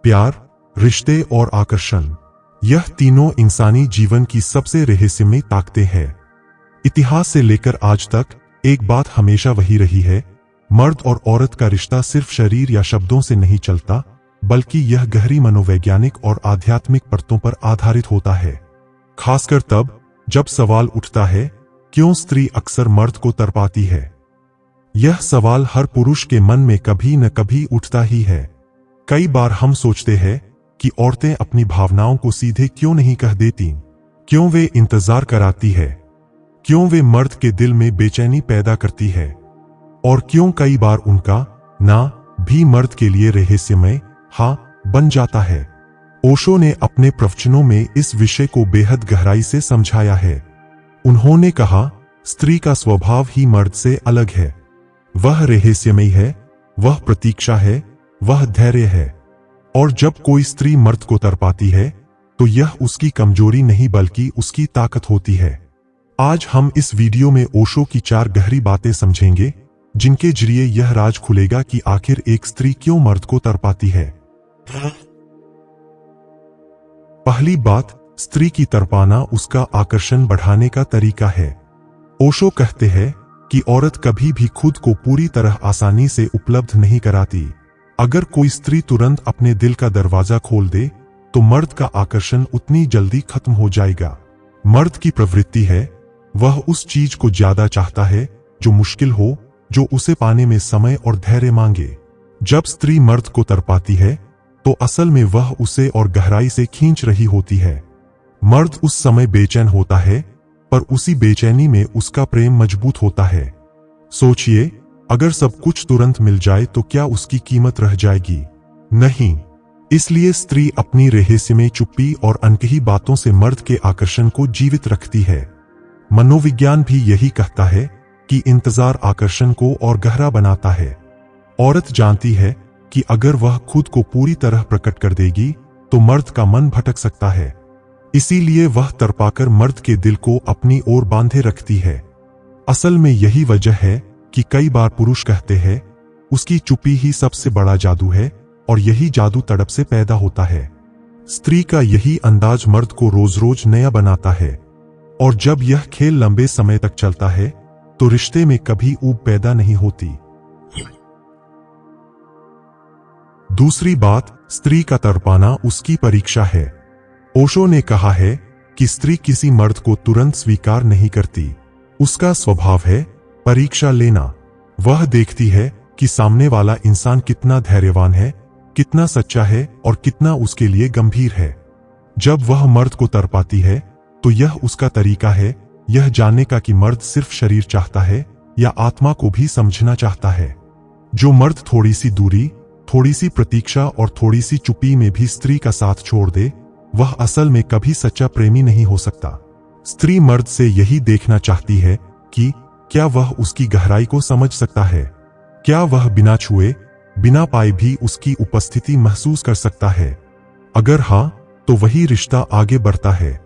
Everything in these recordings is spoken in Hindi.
प्यार, रिश्ते और आकर्षण, यह तीनों इंसानी जीवन की सबसे रहस्यमयी ताकतें हैं। इतिहास से लेकर आज तक एक बात हमेशा वही रही है, मर्द और औरत का रिश्ता सिर्फ शरीर या शब्दों से नहीं चलता, बल्कि यह गहरी मनोवैज्ञानिक और आध्यात्मिक परतों पर आधारित होता है। खासकर तब जब सवाल उठता है, क्यों स्त्री अक्सर मर्द को तड़पाती है। यह सवाल हर पुरुष के मन में कभी न कभी उठता ही है। कई बार हम सोचते हैं कि औरतें अपनी भावनाओं को सीधे क्यों नहीं कह देती, क्यों वे इंतजार कराती है, क्यों वे मर्द के दिल में बेचैनी पैदा करती है, और क्यों कई बार उनका ना भी मर्द के लिए रहस्यमय हाँ बन जाता है। ओशो ने अपने प्रवचनों में इस विषय को बेहद गहराई से समझाया है। उन्होंने कहा, स्त्री का स्वभाव ही मर्द से अलग है। वह रहस्यमयी है, वह प्रतीक्षा है, वह धैर्य है। और जब कोई स्त्री मर्द को तड़पाती है तो यह उसकी कमजोरी नहीं बल्कि उसकी ताकत होती है। आज हम इस वीडियो में ओशो की 4 गहरी बातें समझेंगे, जिनके जरिए यह राज खुलेगा कि आखिर एक स्त्री क्यों मर्द को तड़पाती है। पहली बात, स्त्री की तड़पाना उसका आकर्षण बढ़ाने का तरीका है। ओशो कहते हैं कि औरत कभी भी खुद को पूरी तरह आसानी से उपलब्ध नहीं कराती। अगर कोई स्त्री तुरंत अपने दिल का दरवाजा खोल दे तो मर्द का आकर्षण उतनी जल्दी खत्म हो जाएगा। मर्द की प्रवृत्ति है, वह उस चीज को ज्यादा चाहता है जो मुश्किल हो, जो उसे पाने में समय और धैर्य मांगे। जब स्त्री मर्द को तड़पाती है तो असल में वह उसे और गहराई से खींच रही होती है। मर्द उस समय बेचैन होता है, पर उसी बेचैनी में उसका प्रेम मजबूत होता है। सोचिए, अगर सब कुछ तुरंत मिल जाए तो क्या उसकी कीमत रह जाएगी? नहीं। इसलिए स्त्री अपनी रहस्यमय चुप्पी और अनकही बातों से मर्द के आकर्षण को जीवित रखती है। मनोविज्ञान भी यही कहता है कि इंतजार आकर्षण को और गहरा बनाता है। औरत जानती है कि अगर वह खुद को पूरी तरह प्रकट कर देगी तो मर्द का मन भटक सकता है। इसीलिए वह तड़पाकर मर्द के दिल को अपनी ओर बांधे रखती है। असल में यही वजह है कि कई बार पुरुष कहते हैं, उसकी चुप्पी ही सबसे बड़ा जादू है, और यही जादू तड़प से पैदा होता है। स्त्री का यही अंदाज मर्द को रोज रोज नया बनाता है, और जब यह खेल लंबे समय तक चलता है तो रिश्ते में कभी ऊब पैदा नहीं होती। दूसरी बात, स्त्री का तड़पाना उसकी परीक्षा है। ओशो ने कहा है कि स्त्री किसी मर्द को तुरंत स्वीकार नहीं करती। उसका स्वभाव है परीक्षा लेना। वह देखती है कि सामने वाला इंसान कितना धैर्यवान है, कितना सच्चा है और कितना उसके लिए गंभीर है। जब वह मर्द को तड़पाती है तो यह उसका तरीका है यह जानने का कि मर्द सिर्फ शरीर चाहता है या आत्मा को भी समझना चाहता है। जो मर्द थोड़ी सी दूरी, थोड़ी सी प्रतीक्षा और थोड़ी सी चुप्पी में भी स्त्री का साथ छोड़ दे, वह असल में कभी सच्चा प्रेमी नहीं हो सकता। स्त्री मर्द से यही देखना चाहती है कि क्या वह उसकी गहराई को समझ सकता है, क्या वह बिना छुए, बिना पाए भी उसकी उपस्थिति महसूस कर सकता है। अगर हाँ, तो वही रिश्ता आगे बढ़ता है।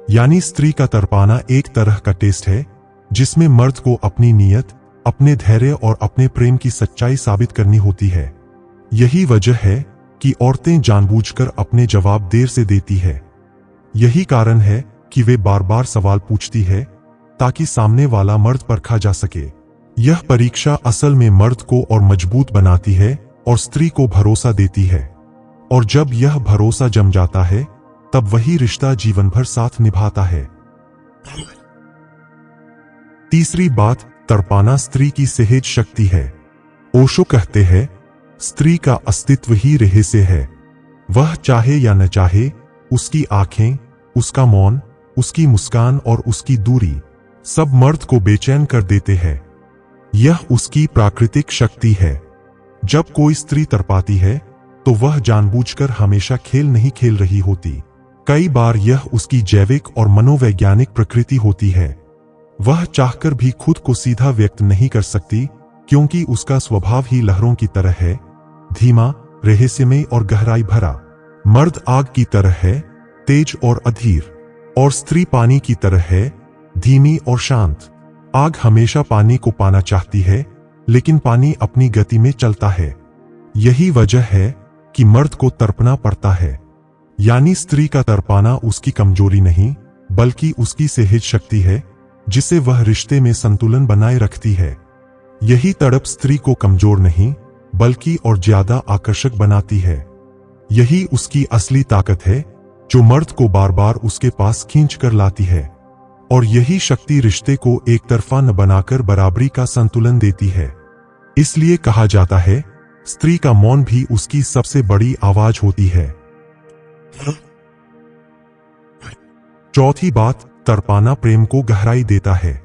यानी स्त्री का तड़पाना एक तरह का टेस्ट है, जिसमें मर्द को अपनी नीयत, अपने धैर्य और अपने प्रेम की सच्चाई साबित करनी होती है। यही वजह है कि औरतें जानबूझकर अपने जवाब देर से देती है। यही कारण है कि वे बार बार सवाल पूछती है, ताकि सामने वाला मर्द परखा जा सके। यह परीक्षा असल में मर्द को और मजबूत बनाती है और स्त्री को भरोसा देती है। और जब यह भरोसा जम जाता है तब वही रिश्ता जीवन भर साथ निभाता है। तीसरी बात, तड़पाना स्त्री की सहज शक्ति है। ओशो कहते हैं, स्त्री का अस्तित्व ही रहस्य है। वह चाहे या न चाहे, उसकी आंखें, उसका मौन, उसकी मुस्कान और उसकी दूरी सब मर्द को बेचैन कर देते हैं। यह उसकी प्राकृतिक शक्ति है। जब कोई स्त्री तड़पाती है तो वह जानबूझकर हमेशा खेल नहीं खेल रही होती। कई बार यह उसकी जैविक और मनोवैज्ञानिक प्रकृति होती है। वह चाहकर भी खुद को सीधा व्यक्त नहीं कर सकती, क्योंकि उसका स्वभाव ही लहरों की तरह है, धीमा, रहस्यमय और गहराई भरा। मर्द आग की तरह है, तेज और अधीर, और स्त्री पानी की तरह है, धीमी और शांत। आग हमेशा पानी को पाना चाहती है, लेकिन पानी अपनी गति में चलता है। यही वजह है कि मर्द को तड़पना पड़ता है। यानी स्त्री का तड़पाना उसकी कमजोरी नहीं, बल्कि उसकी सहज शक्ति है, जिसे वह रिश्ते में संतुलन बनाए रखती है। यही तड़प स्त्री को कमजोर नहीं, बल्कि और ज्यादा आकर्षक बनाती है। यही उसकी असली ताकत है, जो मर्द को बार बार उसके पास खींच कर लाती है। और यही शक्ति रिश्ते को एक तरफा न बनाकर बराबरी का संतुलन देती है। इसलिए कहा जाता है, स्त्री का मौन भी उसकी सबसे बड़ी आवाज होती है। चौथी बात, तड़पाना प्रेम को गहराई देता है।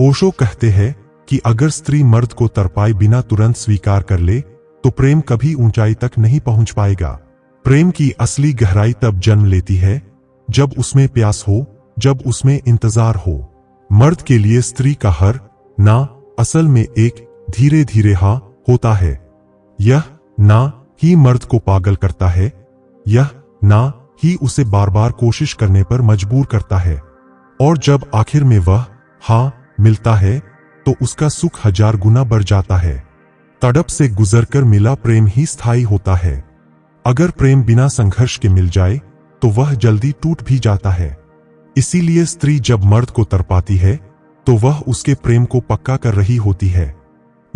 ओशो कहते हैं कि अगर स्त्री मर्द को तड़पाए बिना तुरंत स्वीकार कर ले, तो प्रेम कभी ऊंचाई तक नहीं पहुंच पाएगा। प्रेम की असली गहराई तब जन्म लेती है, जब उसमें प्यास हो, जब उसमें इंतजार हो। मर्द के लिए स्त्री का हर ना असल में एक धीरे धीरे हाँ होता है। यह ना ही मर्द को पागल करता है, यह ना ही उसे बार बार कोशिश करने पर मजबूर करता है। और जब आखिर में वह हाँ मिलता है, तो उसका सुख 1000 गुना बढ़ जाता है। तड़प से गुजरकर मिला प्रेम ही स्थायी होता है। अगर प्रेम बिना संघर्ष के मिल जाए, तो वह जल्दी टूट भी जाता है। इसीलिए स्त्री जब मर्द को तड़पाती है, तो वह उसके प्रेम को पक्का कर रही होती है।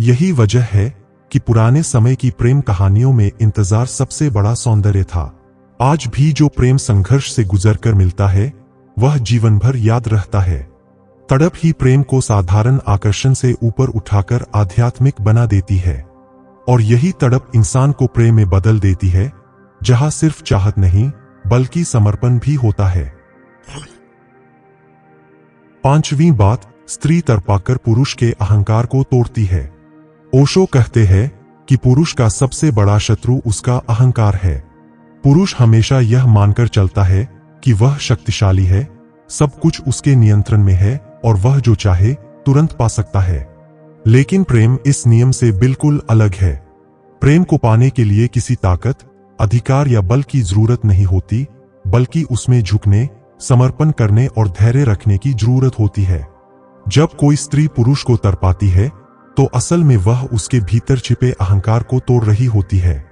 यही वजह है कि पुराने समय की प्रेम कहानियों में इंतजार सबसे बड़ा सौंदर्य था। आज भी जो प्रेम संघर्ष से गुजरकर मिलता है, वह जीवन भर याद रहता है। तड़प ही प्रेम को साधारण आकर्षण से ऊपर उठाकर आध्यात्मिक बना देती है। और यही तड़प इंसान को प्रेम में बदल देती है, जहां सिर्फ चाहत नहीं, बल्कि समर्पण भी होता है। पांचवी बात, स्त्री तड़पाकर पुरुष के अहंकार को तोड़ती है। ओशो कहते हैं कि पुरुष का सबसे बड़ा शत्रु उसका अहंकार है। पुरुष हमेशा यह मानकर चलता है कि वह शक्तिशाली है, सब कुछ उसके नियंत्रण में है और वह जो चाहे तुरंत पा सकता है। लेकिन प्रेम इस नियम से बिल्कुल अलग है। प्रेम को पाने के लिए किसी ताकत, अधिकार या बल की जरूरत नहीं होती, बल्कि उसमें झुकने, समर्पण करने और धैर्य रखने की जरूरत होती है। जब कोई स्त्री पुरुष को तड़पाती है, तो असल में वह उसके भीतर छिपे अहंकार को तोड़ रही होती है।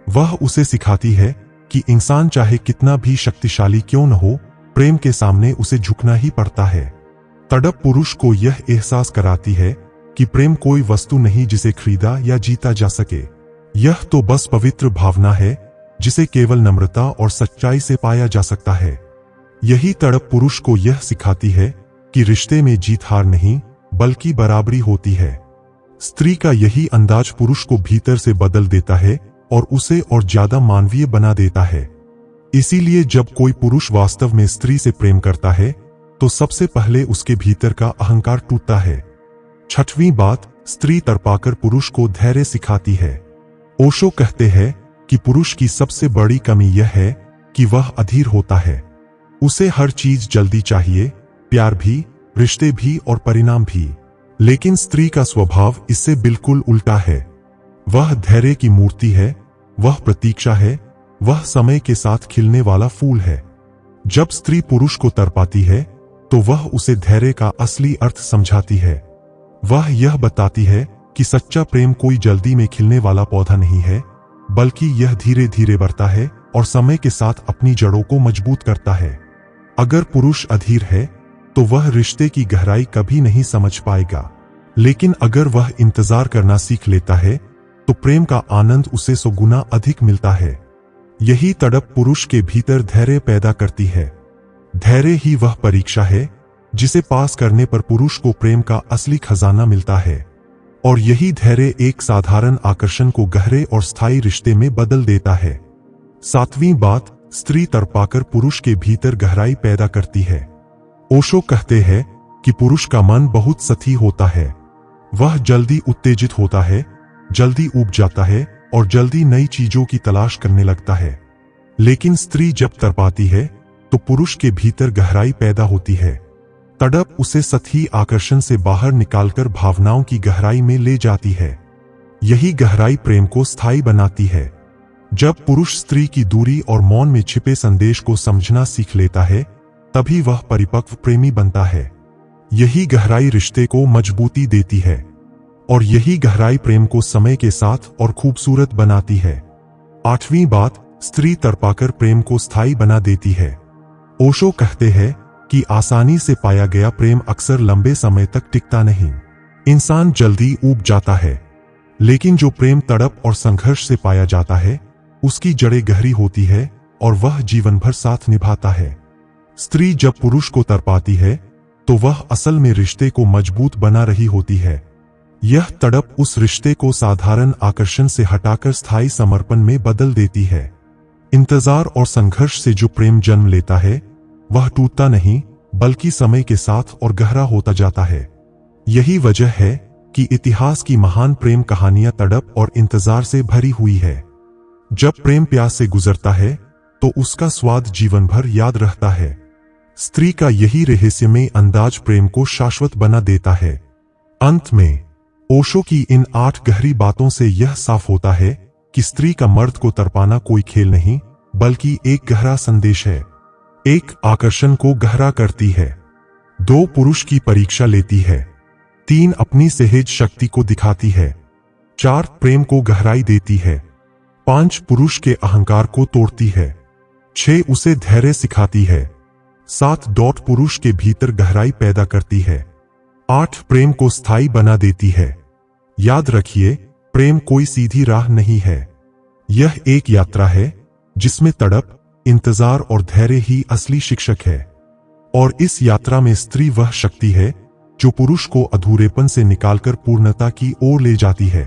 वह उसे सिखाती है कि इंसान चाहे कितना भी शक्तिशाली क्यों न हो, प्रेम के सामने उसे झुकना ही पड़ता है। तड़प पुरुष को यह एहसास कराती है कि प्रेम कोई वस्तु नहीं जिसे खरीदा या जीता जा सके। यह तो बस पवित्र भावना है, जिसे केवल नम्रता और सच्चाई से पाया जा सकता है। यही तड़प पुरुष को यह सिखाती है कि रिश्ते में जीत हार नहीं, बल्कि बराबरी होती है। स्त्री का यही अंदाज पुरुष को भीतर से बदल देता है और उसे और ज्यादा मानवीय बना देता है। इसीलिए जब कोई पुरुष वास्तव में स्त्री से प्रेम करता है, तो सबसे पहले उसके भीतर का अहंकार टूटता है। छठवीं बात, स्त्री तड़पाकर पुरुष को धैर्य सिखाती है। ओशो कहते हैं कि पुरुष की सबसे बड़ी कमी यह है कि वह अधीर होता है। उसे हर चीज जल्दी चाहिए, प्यार भी, रिश्ते भी और परिणाम भी। लेकिन स्त्री का स्वभाव इससे बिल्कुल उल्टा है। वह धैर्य की मूर्ति है, वह प्रतीक्षा है, वह समय के साथ खिलने वाला फूल है। जब स्त्री पुरुष को तड़पाती है, तो वह उसे धैर्य का असली अर्थ समझाती है। वह यह बताती है कि सच्चा प्रेम कोई जल्दी में खिलने वाला पौधा नहीं है, बल्कि यह धीरे धीरे बढ़ता है और समय के साथ अपनी जड़ों को मजबूत करता है। अगर पुरुष अधीर है, तो वह रिश्ते की गहराई कभी नहीं समझ पाएगा। लेकिन अगर वह इंतजार करना सीख लेता है, तो प्रेम का आनंद उसे 100 गुना अधिक मिलता है। यही तड़प पुरुष के भीतर धैर्य पैदा करती है। धैर्य ही वह परीक्षा है, जिसे पास करने पर पुरुष को प्रेम का असली खजाना मिलता है। और यही धैर्य एक साधारण आकर्षण को गहरे और स्थायी रिश्ते में बदल देता है। सातवीं बात, स्त्री तड़पाकर पुरुष के भीतर गहराई पैदा करती है। ओशो कहते हैं कि पुरुष का मन बहुत सती होता है। वह जल्दी उत्तेजित होता है, जल्दी ऊब जाता है और जल्दी नई चीजों की तलाश करने लगता है। लेकिन स्त्री जब तड़पाती है, तो पुरुष के भीतर गहराई पैदा होती है। तड़प उसे सतही आकर्षण से बाहर निकालकर भावनाओं की गहराई में ले जाती है। यही गहराई प्रेम को स्थायी बनाती है। जब पुरुष स्त्री की दूरी और मौन में छिपे संदेश को समझना सीख लेता है, तभी वह परिपक्व प्रेमी बनता है। यही गहराई रिश्ते को मजबूती देती है और यही गहराई प्रेम को समय के साथ और खूबसूरत बनाती है। 8वीं बात, स्त्री तड़पाकर प्रेम को स्थायी बना देती है। ओशो कहते हैं कि आसानी से पाया गया प्रेम अक्सर लंबे समय तक टिकता नहीं। इंसान जल्दी ऊब जाता है, लेकिन जो प्रेम तड़प और संघर्ष से पाया जाता है उसकी जड़ें गहरी होती है और वह जीवन भर साथ निभाता है। स्त्री जब पुरुष को तड़पाती है तो वह असल में रिश्ते को मजबूत बना रही होती है। यह तड़प उस रिश्ते को साधारण आकर्षण से हटाकर स्थायी समर्पण में बदल देती है। इंतजार और संघर्ष से जो प्रेम जन्म लेता है वह टूटता नहीं, बल्कि समय के साथ और गहरा होता जाता है। यही वजह है कि इतिहास की महान प्रेम कहानियां तड़प और इंतजार से भरी हुई है। जब प्रेम प्यास से गुजरता है तो उसका स्वाद जीवन भर याद रहता है। स्त्री का यही रहस्यमय अंदाज प्रेम को शाश्वत बना देता है। अंत में ओशो की इन 8 गहरी बातों से यह साफ होता है कि स्त्री का मर्द को तड़पाना कोई खेल नहीं, बल्कि एक गहरा संदेश है। 1 आकर्षण को गहरा करती है, 2 पुरुष की परीक्षा लेती है, 3 अपनी सहज शक्ति को दिखाती है, 4 प्रेम को गहराई देती है, 5 पुरुष के अहंकार को तोड़ती है, 6 उसे धैर्य सिखाती है, 7 पुरुष के भीतर गहराई पैदा करती है, 8 प्रेम को स्थायी बना देती है। याद रखिए, प्रेम कोई सीधी राह नहीं है। यह एक यात्रा है जिसमें तड़प, इंतजार और धैर्य ही असली शिक्षक है। और इस यात्रा में स्त्री वह शक्ति है जो पुरुष को अधूरेपन से निकालकर पूर्णता की ओर ले जाती है।